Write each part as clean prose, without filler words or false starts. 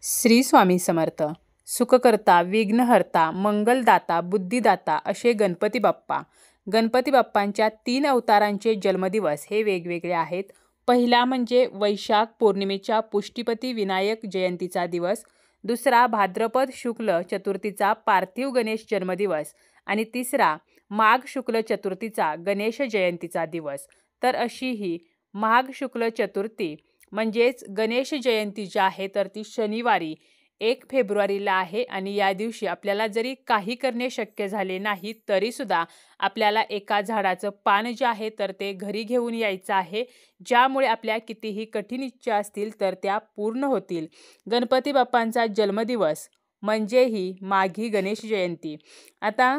श्री स्वामी समर्थ. सुखकर्ता, विघ्नहर्ता, मंगलदाता, बुद्धिदाता असे गणपती बाप्पा. गणपती बाप्पांच्या 3 अवतारांचे जन्मदिवस हे वेगवेगळे आहेत. पहिला म्हणजे वैशाख पौर्णिमेच्या पुष्टीपती विनायक जयंतीचा दिवस, दुसरा भाद्रपद शुक्ल चतुर्थीचा पार्थिव गणेश जन्मदिवस आणि तिसरा माघ शुक्ल चतुर्थीचा गणेश जयंतीचा दिवस. तर अशी ही माघ शुक्ल चतुर्थी म्हणजेच गणेश जयंती जी आहे तर ती शनिवारी 1 फेब्रुवारीला आहे आणि या दिवशी आपल्याला जरी काही करणे शक्य झाले नाही तरीसुद्धा आपल्याला एका झाडाचं पान जे आहे तर ते घरी घेऊन यायचं आहे, ज्यामुळे आपल्या कितीही कठीण इच्छा असतील तर त्या पूर्ण होतील. गणपती बाप्पांचा जन्मदिवस म्हणजे ही माघी गणेश जयंती. आता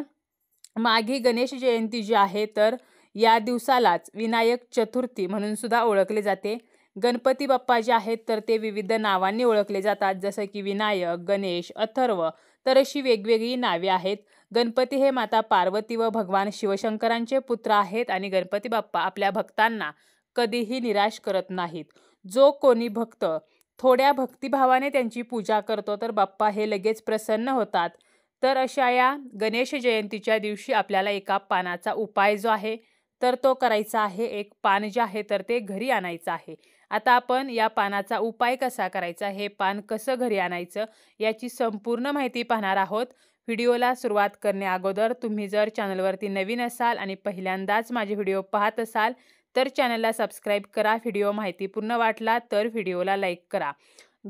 माघी गणेश जयंती जी आहे तर या दिवसालाच विनायक चतुर्थी म्हणून सुद्धा ओळखले जाते. गणपती बाप्पा जे आहेत तर ते विविध नावांनी ओळखले जातात, जसं की विनायक, गणेश, अथर्व, तर अशी वेगवेगळी नावे आहेत. गणपती हे माता पार्वती व भगवान शिवशंकरांचे पुत्र आहेत आणि गणपती बाप्पा आपल्या भक्तांना कधीही निराश करत नाहीत. जो कोणी भक्त थोड्या भक्तिभावाने त्यांची पूजा करतो तर बाप्पा हे लगेच प्रसन्न होतात. तर अशा या गणेश जयंतीच्या दिवशी आपल्याला एका पानाचा उपाय जो आहे तर तो करायचा आहे. एक पान जे आहे तर ते घरी आणायचं आहे. आता आपण या पानाचा उपाय कसा करायचा, हे पान कसं घरी आणायचं याची संपूर्ण माहिती पाहणार आहोत. व्हिडिओला सुरुवात करण्या अगोदर तुम्ही जर चॅनलवरती नवीन असाल आणि पहिल्यांदाच माझे व्हिडिओ पाहत असाल तर चॅनलला सबस्क्राईब करा. व्हिडिओ माहितीपूर्ण वाटला तर व्हिडिओला लाईक करा.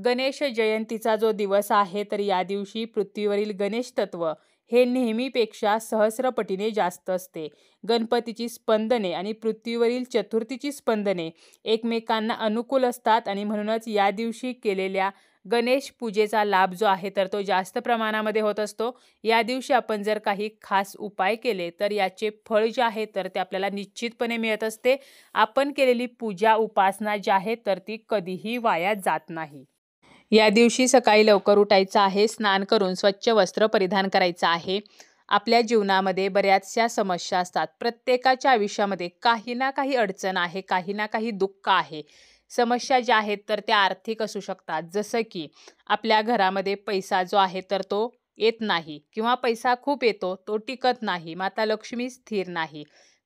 गणेश जयंतीचा जो दिवस आहे तर या दिवशी पृथ्वीवरील गणेश तत्व हे नेहमीपेक्षा सहस्रपटीने जास्त असते. गणपतीची स्पंदने आणि पृथ्वीवरील चतुर्थीची स्पंदने एकमेकांना अनुकूल असतात आणि म्हणूनच या दिवशी केलेल्या गणेश पूजेचा लाभ जो आहे तर तो जास्त प्रमाणामध्ये होत असतो. या दिवशी आपण जर काही खास उपाय केले तर याचे फळ जे आहे तर ते आपल्याला निश्चितपणे मिळत असते. आपण केलेली पूजा उपासना जी आहे तर ती कधीही वाया जात नाही. या दिवशी सकाळी लवकर उठायचं आहे, स्नान करून स्वच्छ वस्त्र परिधान करायचं आहे. आपल्या जीवनामध्ये बऱ्याचशा समस्या असतात. प्रत्येकाच्या आयुष्यामध्ये काही ना काही अडचण आहे, काही ना काही दुःख आहे. समस्या ज्या आहेत तर त्या आर्थिक असू शकतात, जसं की आपल्या घरामध्ये पैसा जो आहे तर तो येत नाही किंवा पैसा खूप येतो तो टिकत नाही, माता लक्ष्मी स्थिर नाही,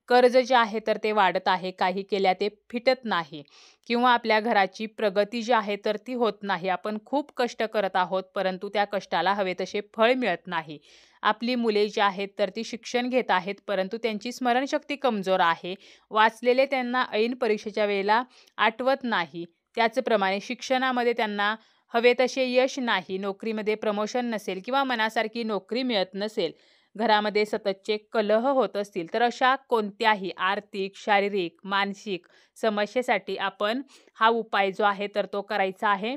कर्ज जे आहे तर ते वाढत आहे, काही केल्या ते फिटत नाही किंवा आपल्या घराची प्रगती जी आहे तर ती होत नाही. आपण खूप कष्ट करत आहोत परंतु त्या कष्टाला हवे तसे फळ मिळत नाही. आपली मुले जी आहेत तर ती शिक्षण घेत आहेत परंतु त्यांची स्मरणशक्ती कमजोर आहे. वाचलेले त्यांना ऐन परीक्षेच्या वेळेला आठवत नाही. त्याचप्रमाणे शिक्षणामध्ये त्यांना हवे तसे यश नाही, नोकरीमध्ये प्रमोशन नसेल किंवा मनासारखी नोकरी मिळत नसेल, घरामध्ये सततचे कलह होत असतील तर अशा कोणत्याही आर्थिक, शारीरिक, मानसिक समस्येसाठी आपण हा उपाय जो आहे तर तो करायचा आहे.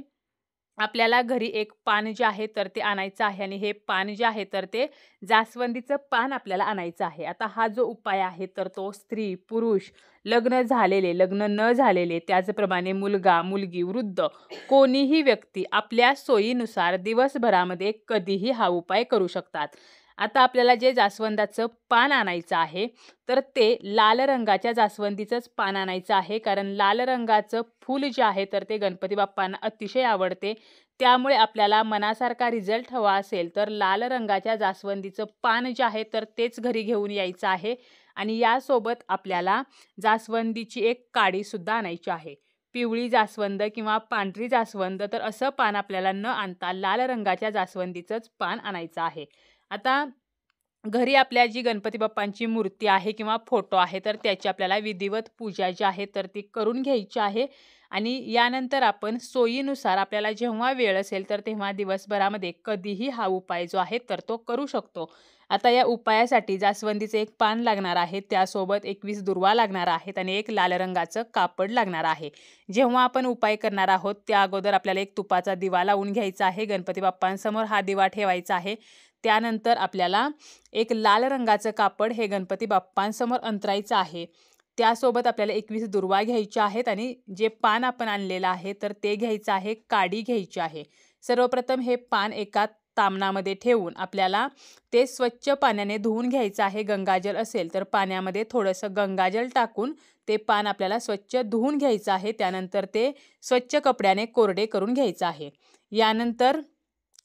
आपल्याला घरी एक पान जे आहे तर ते आणायचं आहे आणि हे पान जे आहे तर ते जास्वंदीचं पान आपल्याला आणायचं आहे. आता हा जो उपाय आहे तर तो स्त्री, पुरुष, लग्न झालेले, लग्न न झालेले, त्याचप्रमाणे मुलगा, मुलगी, वृद्ध कोणीही व्यक्ती आपल्या सोयीनुसार दिवसभरामध्ये कधीही हा उपाय करू शकतात. आता आपल्याला जे जास्वंदाचं पान आणायचं आहे तर ते लाल रंगाच्या जास्वंदीचंच पान आणायचं आहे, कारण लाल रंगाचं फूल जे आहे तर ते गणपती बाप्पांना अतिशय आवडते. त्यामुळे आपल्याला मनासारखा रिझल्ट हवा असेल तर लाल रंगाच्या जास्वंदीचं पान जे आहे तर तेच घरी घेऊन यायचं आहे आणि यासोबत आपल्याला जास्वंदीची एक काडीसुद्धा आणायची आहे. पिवळी जास्वंद किंवा पांढरी जास्वंद, तर असं पान आपल्याला न आणता लाल रंगाच्या जास्वंदीचंच पान आणायचं आहे. आता घरी आपल्या जी गणपती बाप्पांची मूर्ती आहे किंवा फोटो आहे तर त्याची आपल्याला विधिवत पूजा जी आहे तर ती करून घ्यायची आहे आणि यानंतर आपण सोयीनुसार आपल्याला जेव्हा वेळ असेल तर तेव्हा दिवसभरामध्ये कधीही हा उपाय जो आहे तर तो करू शकतो. आता या उपायासाठी जास्वंदीचे एक पान लागणार आहे, त्यासोबत 21 दुर्वा लागणार आहेत आणि एक लाल रंगाचं कापड लागणार आहे. जेव्हा आपण उपाय करणार आहोत त्या अगोदर आपल्याला एक तुपाचा दिवा लावून घ्यायचा आहे. गणपती बाप्पांसमोर हा दिवा ठेवायचा आहे. त्यानंतर आपल्याला एक लाल रंगाचं कापड हे गणपती बाप्पांसमोर अंतरायचं आहे. त्यासोबत आपल्याला 21 दुर्वा घ्यायच्या आहेत आणि जे पान आपण आणलेलं आहे तर ते घ्यायचं आहे, काडी घ्यायची आहे. सर्वप्रथम हे पान एका तामणामध्ये ठेवून आपल्याला ते स्वच्छ पाण्याने धुवून घ्यायचं आहे. गंगाजल असेल तर पाण्यामध्ये थोडंसं गंगाजल टाकून ते पान आपल्याला स्वच्छ धुवून घ्यायचं आहे. त्यानंतर ते स्वच्छ कपड्याने कोरडे करून घ्यायचं आहे. यानंतर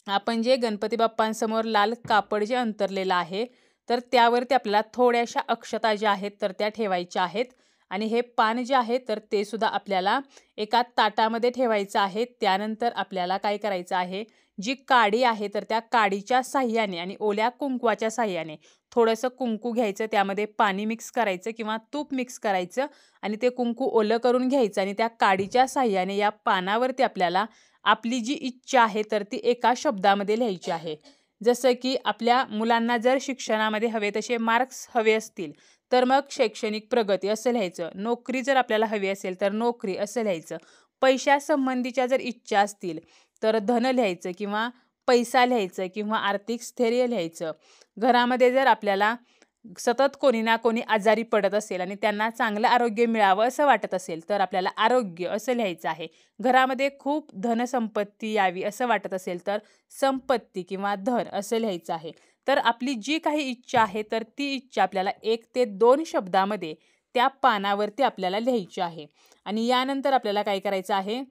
आपण जे गणपती बाप्पांसमोर लाल कापड जे अंतरलेलं आहे तर त्यावरती आपल्याला थोड्याशा अक्षता ज्या आहेत तर त्या ठेवायच्या आहेत. आणि हे पान जे आहे तर ते सुद्धा आपल्याला एका ताटामध्ये ठेवायचं आहे. त्यानंतर आपल्याला काय करायचं आहे, जी काडी आहे तर त्या काडीच्या साह्याने आणि ओल्या कुंकवाच्या साह्याने थोडंसं कुंकू घ्यायचं, त्यामध्ये पाणी मिक्स करायचं किंवा तूप मिक्स करायचं आणि ते कुंकू ओलं करून घ्यायचं आणि त्या काडीच्या साह्याने या पानावरती आपल्याला आपली जी इच्छा आहे तर ती एका शब्दामध्ये लिहायची आहे. जसं की आपल्या मुलांना जर शिक्षणामध्ये हवे तसे मार्क्स हवे असतील तर मग शैक्षणिक प्रगती असं लिहायचं. नोकरी जर आपल्याला हवी असेल तर नोकरी असं लिहायचं. पैशासंबंधीच्या जर इच्छा असतील तर धन लिहायचं किंवा पैसा लिहायचं किंवा आर्थिक स्थैर्य लिहायचं. घरामध्ये जर आपल्याला सतत कोणी ना कोणी आजारी पडत असेल आणि त्यांना चांगलं आरोग्य मिळावं असं वाटत असेल तर आपल्याला आरोग्य असं लिहायचं आहे. घरामध्ये खूप धनसंपत्ती यावी असं वाटत असेल तर संपत्ती किंवा धन असं लिहायचं आहे. तर आपली जी काही इच्छा आहे तर ती इच्छा आपल्याला 1 ते 2 शब्दामध्ये त्या पानावरती आपल्याला लिहायची आहे. आणि यानंतर आपल्याला काय करायचं आहे,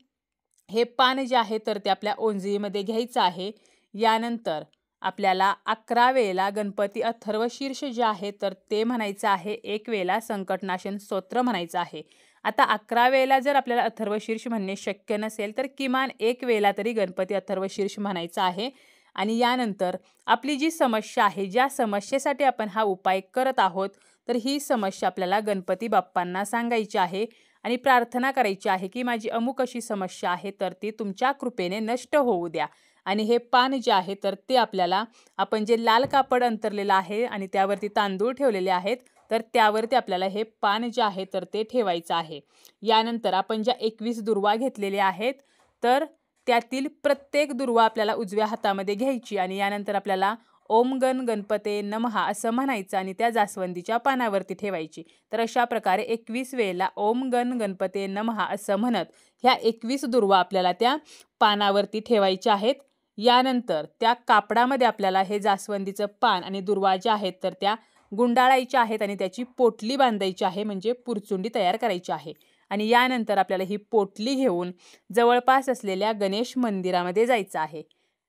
हे पान जे आहे तर ते आपल्या ओंजळीमध्ये घ्यायचं आहे. यानंतर आपल्याला 11 वेळेला गणपती अथर्वशीर्ष जे आहे तर ते म्हणायचं आहे. 1 वेळेला संकटनाशन स्तोत्र म्हणायचं आहे. आता 11 वेळेला जर आपल्याला अथर्वशीर्ष म्हणणे शक्य नसेल तर किमान 1 वेळेला तरी गणपती अथर्वशीर्ष म्हणायचं आहे. आणि यानंतर आपली जी समस्या आहे, ज्या समस्येसाठी आपण हा उपाय करत आहोत तर ही समस्या आपल्याला गणपती बाप्पांना सांगायची आहे आणि प्रार्थना करायची आहे की माझी अमुक अशी समस्या आहे तर ती तुमच्या कृपेने नष्ट होऊ द्या. आणि हे पान जे आहे तर ते आपल्याला आपण जे लाल कापड अंतरलेलं आहे आणि त्यावरती तांदूळ ठेवलेले आहेत तर त्यावरती आपल्याला हे पान जे आहे तर ते ठेवायचं आहे. यानंतर आपण ज्या 21 दुर्वा घेतलेल्या आहेत तर त्यातील प्रत्येक दुर्वा आपल्याला उजव्या हातामध्ये घ्यायची आणि यानंतर आपल्याला ओम गण गणपते नमः असं म्हणायचं आणि त्या जास्वंदीच्या पानावरती ठेवायची. तर अशा प्रकारे 21 वेळेला ओम गण गणपते नमः असं म्हणत ह्या 21 दुर्वा आपल्याला त्या पानावरती ठेवायच्या आहेत. यानंतर त्या कापडामध्ये आपल्याला हे जास्वंदीचं पान आणि दुर्वा ज्या आहेत तर त्या गुंडाळायच्या आहेत आणि त्याची पोटली बांधायची आहे, म्हणजे पुरचुंडी तयार करायची आहे. आणि यानंतर आपल्याला ही पोटली घेऊन जवळपास असलेल्या गणेश मंदिरामध्ये जायचं आहे.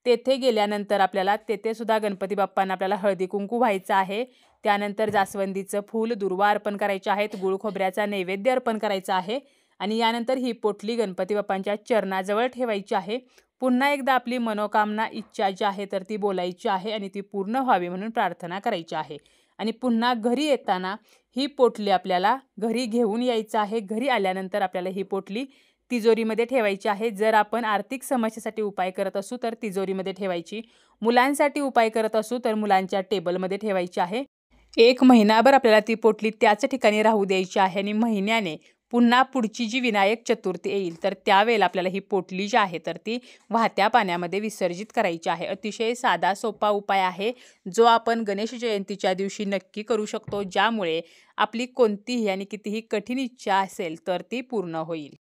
तेथे गेल्यानंतर आपल्याला तेथे सुद्धा गणपती बाप्पांना आपल्याला हळदी कुंकू व्हायचं आहे. त्यानंतर जास्वंदीचं फूल दुर्वा अर्पण करायचे आहेत, गुळ खोबऱ्याचा नैवेद्य अर्पण करायचा आहे. आणि यानंतर ही पोटली गणपती बाप्पांच्या चरणाजवळ ठेवायची आहे. पुन्हा एकदा आपली मनोकामना इच्छा जी आहे तर ती बोलायची आहे आणि ती पूर्ण व्हावी म्हणून प्रार्थना करायची आहे. आणि पुन्हा घरी येताना ही पोटली आपल्याला घरी घेऊन यायचं आहे. घरी आल्यानंतर आपल्याला ही पोटली तिजोरीमध्ये ठेवायची आहे. जर आपण आर्थिक समस्येसाठी उपाय करत असू तर तिजोरीमध्ये ठेवायची. मुलांसाठी उपाय करत असू तर मुलांच्या टेबलमध्ये ठेवायची आहे. 1 महिनाभर आपल्याला ती पोटली त्याच ठिकाणी राहू द्यायची आहे आणि महिन्याने पुन्हा पुढची जी विनायक चतुर्थी येईल तर त्यावेळेला आपल्याला ही पोटली जी आहे तर ती वाहत्या पाण्यामध्ये विसर्जित करायची आहे. अतिशय साधा सोपा उपाय आहे जो आपण गणेश जयंतीच्या दिवशी नक्की करू शकतो, ज्यामुळे आपली कोणतीही आणि कितीही कठीण इच्छा असेल तर ती पूर्ण होईल.